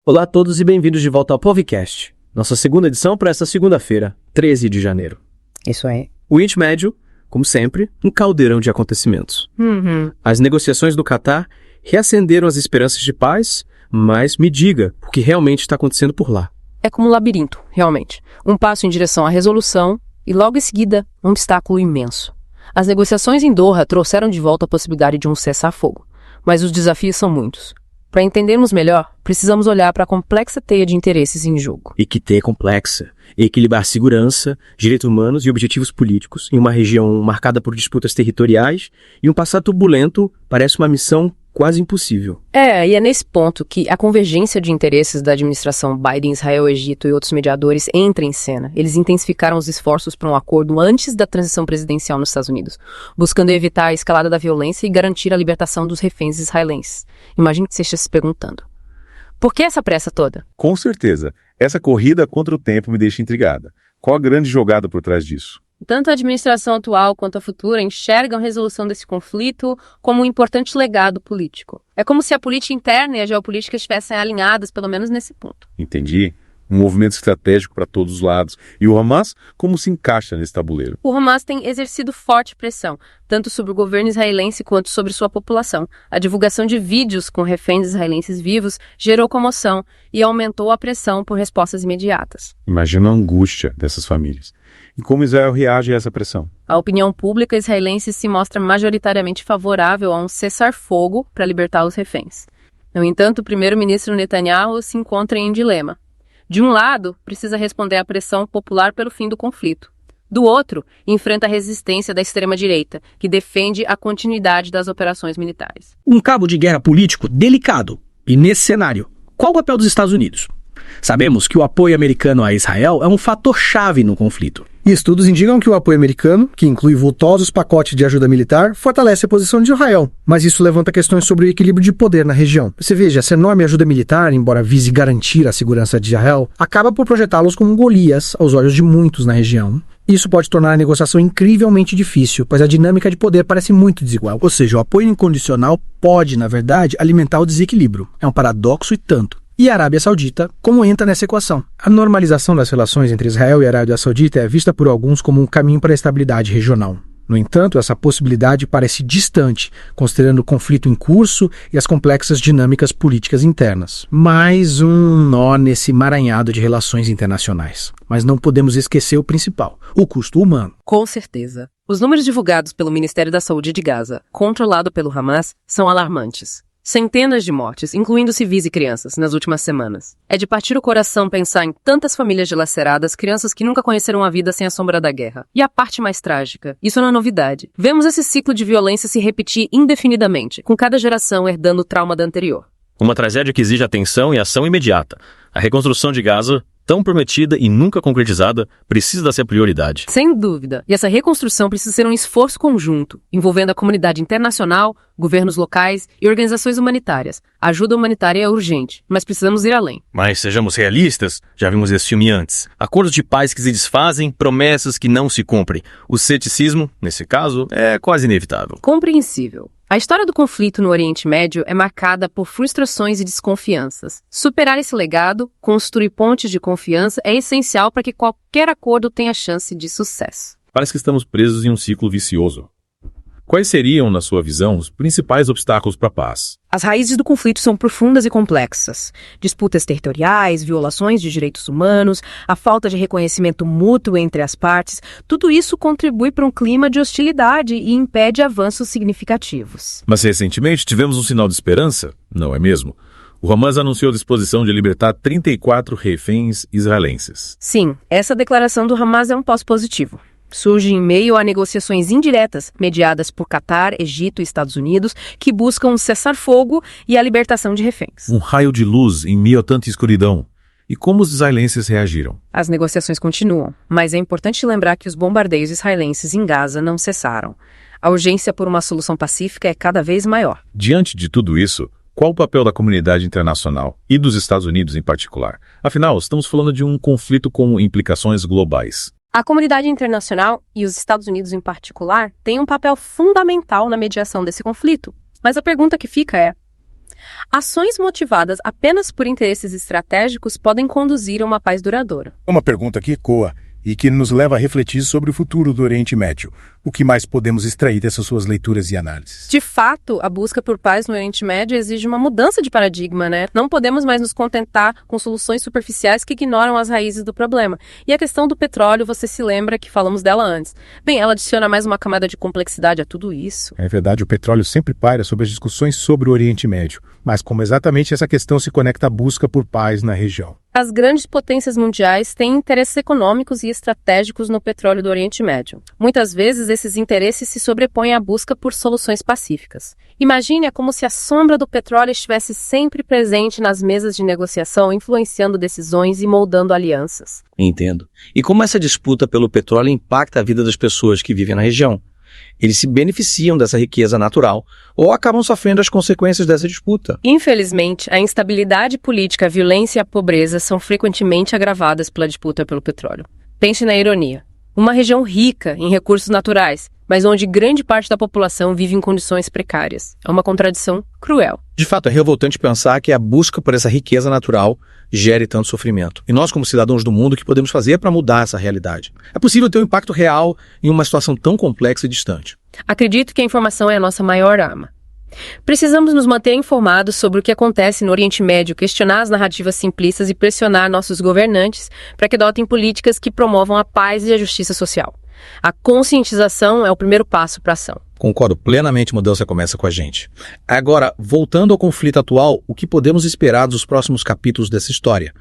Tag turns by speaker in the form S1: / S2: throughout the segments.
S1: Olá a todos e bem-vindos de volta ao Povcast, nossa segunda edição para esta segunda-feira, 13 de janeiro.
S2: Isso aí.
S1: O Oriente Médio, como sempre, um caldeirão de acontecimentos. As negociações do Catar reacenderam as esperanças de paz, mas me diga o que realmente está acontecendo por lá.
S2: É como um labirinto, realmente. Um passo em direção à resolução e logo em seguida um obstáculo imenso. As negociações em Doha trouxeram de volta a possibilidade de um cessar-fogo, mas os desafios são muitos. Para entendermos melhor, precisamos olhar para a complexa teia de interesses em jogo.
S1: E que teia complexa. Equilibrar segurança, direitos humanos e objetivos políticos em uma região marcada por disputas territoriais e um passado turbulento parece uma missão quase impossível.
S2: E é nesse ponto que a convergência de interesses da administração Biden, Israel, Egito e outros mediadores entra em cena. Eles intensificaram os esforços para um acordo antes da transição presidencial nos Estados Unidos, buscando evitar a escalada da violência e garantir a libertação dos reféns israelenses. Imagino que você esteja se perguntando: por que essa pressa toda?
S3: Com certeza. Essa corrida contra o tempo me deixa intrigada. Qual a grande jogada por trás disso?
S2: Tanto a administração atual quanto a futura enxergam a resolução desse conflito como um importante legado político. É como se a política interna e a geopolítica estivessem alinhadas, pelo menos nesse ponto.
S3: Entendi. Um movimento estratégico para todos os lados. E o Hamas, como se encaixa nesse tabuleiro?
S2: O Hamas tem exercido forte pressão, tanto sobre o governo israelense quanto sobre sua população. A divulgação de vídeos com reféns israelenses vivos gerou comoção e aumentou a pressão por respostas imediatas.
S3: Imagina a angústia dessas famílias. E como Israel reage a essa pressão?
S2: A opinião pública israelense se mostra majoritariamente favorável a um cessar-fogo para libertar os reféns. No entanto, o primeiro-ministro Netanyahu se encontra em dilema. De um lado, precisa responder à pressão popular pelo fim do conflito. Do outro, enfrenta a resistência da extrema-direita, que defende a continuidade das operações militares.
S4: Um cabo de guerra político delicado. E nesse cenário, qual o papel dos Estados Unidos? Sabemos que o apoio americano a Israel é um fator-chave no conflito.
S5: E estudos indicam que o apoio americano, que inclui vultosos pacotes de ajuda militar, fortalece a posição de Israel. Mas isso levanta questões sobre o equilíbrio de poder na região. Você veja, essa enorme ajuda militar, embora vise garantir a segurança de Israel, acaba por projetá-los como Golias aos olhos de muitos na região. Isso pode tornar a negociação incrivelmente difícil, pois a dinâmica de poder parece muito desigual.
S4: Ou seja, o apoio incondicional pode, na verdade, alimentar o desequilíbrio. É um paradoxo e tanto. E a Arábia Saudita, como entra nessa equação?
S5: A normalização das relações entre Israel e a Arábia Saudita é vista por alguns como um caminho para a estabilidade regional. No entanto, essa possibilidade parece distante, considerando o conflito em curso e as complexas dinâmicas políticas internas.
S4: Mais um nó nesse emaranhado de relações internacionais. Mas não podemos esquecer o principal, o custo humano.
S2: Com certeza. Os números divulgados pelo Ministério da Saúde de Gaza, controlado pelo Hamas, são alarmantes. Centenas de mortes, incluindo civis e crianças, nas últimas semanas. É de partir o coração pensar em tantas famílias dilaceradas, crianças que nunca conheceram a vida sem a sombra da guerra. E a parte mais trágica, isso não é novidade. Vemos esse ciclo de violência se repetir indefinidamente, com cada geração herdando o trauma da anterior.
S6: Uma tragédia que exige atenção e ação imediata. A reconstrução de Gaza, tão prometida e nunca concretizada, precisa ser prioridade.
S2: Sem dúvida. E essa reconstrução precisa ser um esforço conjunto, envolvendo a comunidade internacional, governos locais e organizações humanitárias. A ajuda humanitária é urgente, mas precisamos ir além.
S6: Mas sejamos realistas, já vimos esse filme antes. Acordos de paz que se desfazem, promessas que não se cumprem. O ceticismo, nesse caso, é quase inevitável.
S2: Compreensível. A história do conflito no Oriente Médio é marcada por frustrações e desconfianças. Superar esse legado, construir pontes de confiança, é essencial para que qualquer acordo tenha chance de sucesso.
S3: Parece que estamos presos em um ciclo vicioso. Quais seriam, na sua visão, os principais obstáculos para a paz?
S7: As raízes do conflito são profundas e complexas. Disputas territoriais, violações de direitos humanos, a falta de reconhecimento mútuo entre as partes, tudo isso contribui para um clima de hostilidade e impede avanços significativos.
S3: Mas recentemente tivemos um sinal de esperança, não é mesmo? O Hamas anunciou a disposição de libertar 34 reféns israelenses.
S7: Sim, essa declaração do Hamas é um passo positivo. Surge em meio a negociações indiretas, mediadas por Catar, Egito e Estados Unidos, que buscam um cessar-fogo e a libertação de reféns.
S3: Um raio de luz em meio a tanta escuridão. E como os israelenses reagiram?
S7: As negociações continuam, mas é importante lembrar que os bombardeios israelenses em Gaza não cessaram. A urgência por uma solução pacífica é cada vez maior.
S3: Diante de tudo isso, qual o papel da comunidade internacional e dos Estados Unidos em particular? Afinal, estamos falando de um conflito com implicações globais.
S2: A comunidade internacional, e os Estados Unidos em particular, têm um papel fundamental na mediação desse conflito. Mas a pergunta que fica é: Ações motivadas apenas por interesses estratégicos podem conduzir a uma paz duradoura.
S8: Uma pergunta que ecoa e que nos leva a refletir sobre o futuro do Oriente Médio. O que mais podemos extrair dessas suas leituras e análises?
S2: De fato, a busca por paz no Oriente Médio exige uma mudança de paradigma, né? Não podemos mais nos contentar com soluções superficiais que ignoram as raízes do problema. E a questão do petróleo, você se lembra que falamos dela antes. Bem, ela adiciona mais uma camada de complexidade a tudo isso.
S8: É verdade, o petróleo sempre paira sobre as discussões sobre o Oriente Médio. Mas como exatamente essa questão se conecta à busca por paz na região?
S2: As grandes potências mundiais têm interesses econômicos e estratégicos no petróleo do Oriente Médio. Muitas vezes, esses interesses se sobrepõem à busca por soluções pacíficas. Imagine é como se a sombra do petróleo estivesse sempre presente nas mesas de negociação, influenciando decisões e moldando alianças.
S1: Entendo. E como essa disputa pelo petróleo impacta a vida das pessoas que vivem na região? Eles se beneficiam dessa riqueza natural ou acabam sofrendo as consequências dessa disputa.
S2: Infelizmente, a instabilidade política, a violência e a pobreza são frequentemente agravadas pela disputa pelo petróleo. Pense na ironia. Uma região rica em recursos naturais, mas onde grande parte da população vive em condições precárias. É uma contradição cruel.
S1: De fato, é revoltante pensar que a busca por essa riqueza natural gere tanto sofrimento. E nós, como cidadãos do mundo, o que podemos fazer para mudar essa realidade? É possível ter um impacto real em uma situação tão complexa e distante.
S2: Acredito que a informação é a nossa maior arma. Precisamos nos manter informados sobre o que acontece no Oriente Médio, questionar as narrativas simplistas e pressionar nossos governantes para que adotem políticas que promovam a paz e a justiça social. A conscientização é o primeiro passo para a ação.
S1: Concordo plenamente, mudança começa com a gente. Agora, voltando ao conflito atual, o que podemos esperar dos próximos capítulos dessa história?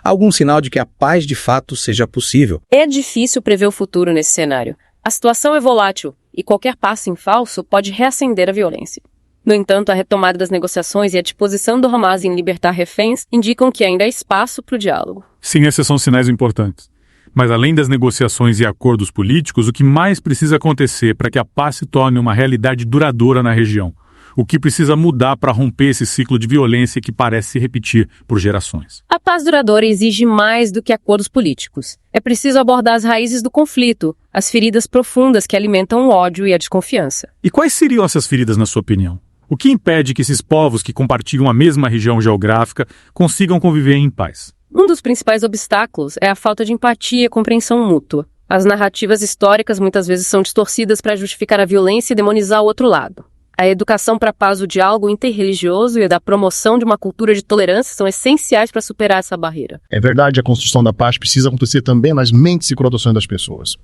S1: Há algum sinal de que a paz de fato seja possível?
S2: É difícil prever o futuro nesse cenário. A situação é volátil e qualquer passo em falso pode reacender a violência. No entanto, a retomada das negociações e a disposição do Hamas em libertar reféns indicam que ainda há espaço para o diálogo.
S9: Sim, esses são sinais importantes. Mas além das negociações e acordos políticos, o que mais precisa acontecer para que a paz se torne uma realidade duradoura na região? O que precisa mudar para romper esse ciclo de violência que parece se repetir por gerações?
S2: A paz duradoura exige mais do que acordos políticos. É preciso abordar as raízes do conflito, as feridas profundas que alimentam o ódio e a desconfiança.
S9: E quais seriam essas feridas, na sua opinião? O que impede que esses povos que compartilham a mesma região geográfica consigam conviver em paz?
S2: Um dos principais obstáculos é a falta de empatia e compreensão mútua. As narrativas históricas muitas vezes são distorcidas para justificar a violência e demonizar o outro lado. A educação para a paz, o diálogo interreligioso e a promoção de uma cultura de tolerância são essenciais para superar essa barreira.
S10: É verdade, a construção da paz precisa acontecer também nas mentes e corações das pessoas.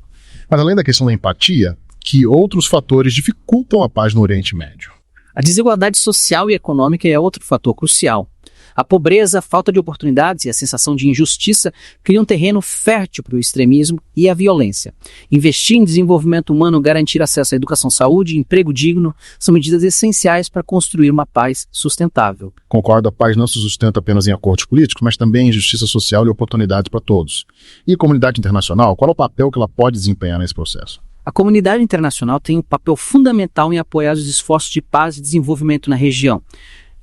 S10: Mas além da questão da empatia, que outros fatores dificultam a paz no Oriente Médio?
S11: A desigualdade social e econômica é outro fator crucial. A pobreza, a falta de oportunidades e a sensação de injustiça criam um terreno fértil para o extremismo e a violência. Investir em desenvolvimento humano, garantir acesso à educação, saúde e emprego digno são medidas essenciais para construir uma paz sustentável.
S10: Concordo, a paz não se sustenta apenas em acordos políticos, mas também em justiça social e oportunidades para todos. E a comunidade internacional, qual é o papel que ela pode desempenhar nesse processo?
S11: A comunidade internacional tem um papel fundamental em apoiar os esforços de paz e desenvolvimento na região.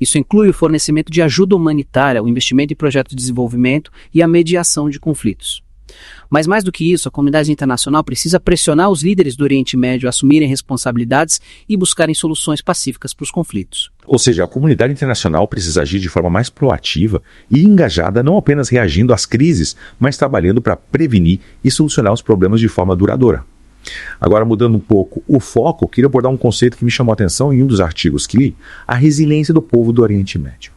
S11: Isso inclui o fornecimento de ajuda humanitária, o investimento em projetos de desenvolvimento e a mediação de conflitos. Mas mais do que isso, a comunidade internacional precisa pressionar os líderes do Oriente Médio a assumirem responsabilidades e buscarem soluções pacíficas para os conflitos.
S3: Ou seja, a comunidade internacional precisa agir de forma mais proativa e engajada, não apenas reagindo às crises, mas trabalhando para prevenir e solucionar os problemas de forma duradoura. Agora, mudando um pouco o foco, queria abordar um conceito que me chamou a atenção em um dos artigos que li, a resiliência do povo do Oriente Médio.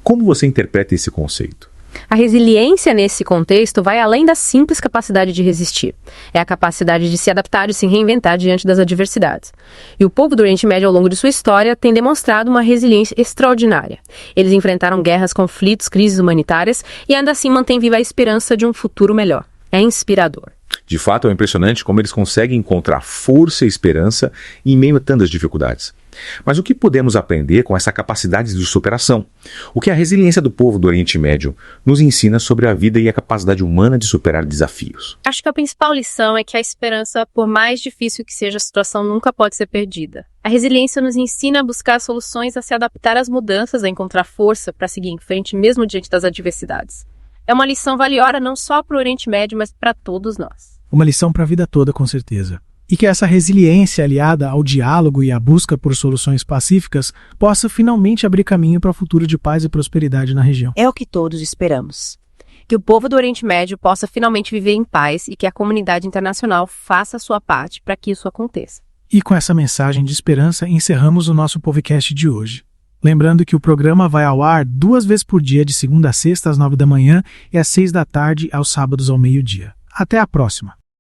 S3: Como você interpreta esse conceito?
S2: A resiliência nesse contexto vai além da simples capacidade de resistir. É a capacidade de se adaptar e se reinventar diante das adversidades. E o povo do Oriente Médio, ao longo de sua história, tem demonstrado uma resiliência extraordinária. Eles enfrentaram guerras, conflitos, crises humanitárias e ainda assim mantêm viva a esperança de um futuro melhor. É inspirador.
S3: De fato, é impressionante como eles conseguem encontrar força e esperança em meio a tantas dificuldades. Mas o que podemos aprender com essa capacidade de superação? O que a resiliência do povo do Oriente Médio nos ensina sobre a vida e a capacidade humana de superar desafios?
S2: Acho que a principal lição é que a esperança, por mais difícil que seja a situação, nunca pode ser perdida. A resiliência nos ensina a buscar soluções, a se adaptar às mudanças, a encontrar força para seguir em frente mesmo diante das adversidades. É uma lição valiosa não só para o Oriente Médio, mas para todos nós.
S12: Uma lição para a vida toda, com certeza. e que essa resiliência aliada ao diálogo e à busca por soluções pacíficas possa finalmente abrir caminho para o futuro de paz e prosperidade na região.
S7: É o que todos esperamos. Que o povo do Oriente Médio possa finalmente viver em paz e que a comunidade internacional faça a sua parte para que isso aconteça.
S12: E com essa mensagem de esperança, encerramos o nosso podcast de hoje. Lembrando que o programa vai ao ar 2 vezes por dia, de segunda a sexta às 9 da manhã e às 6 da tarde, aos sábados ao meio-dia. Até a próxima!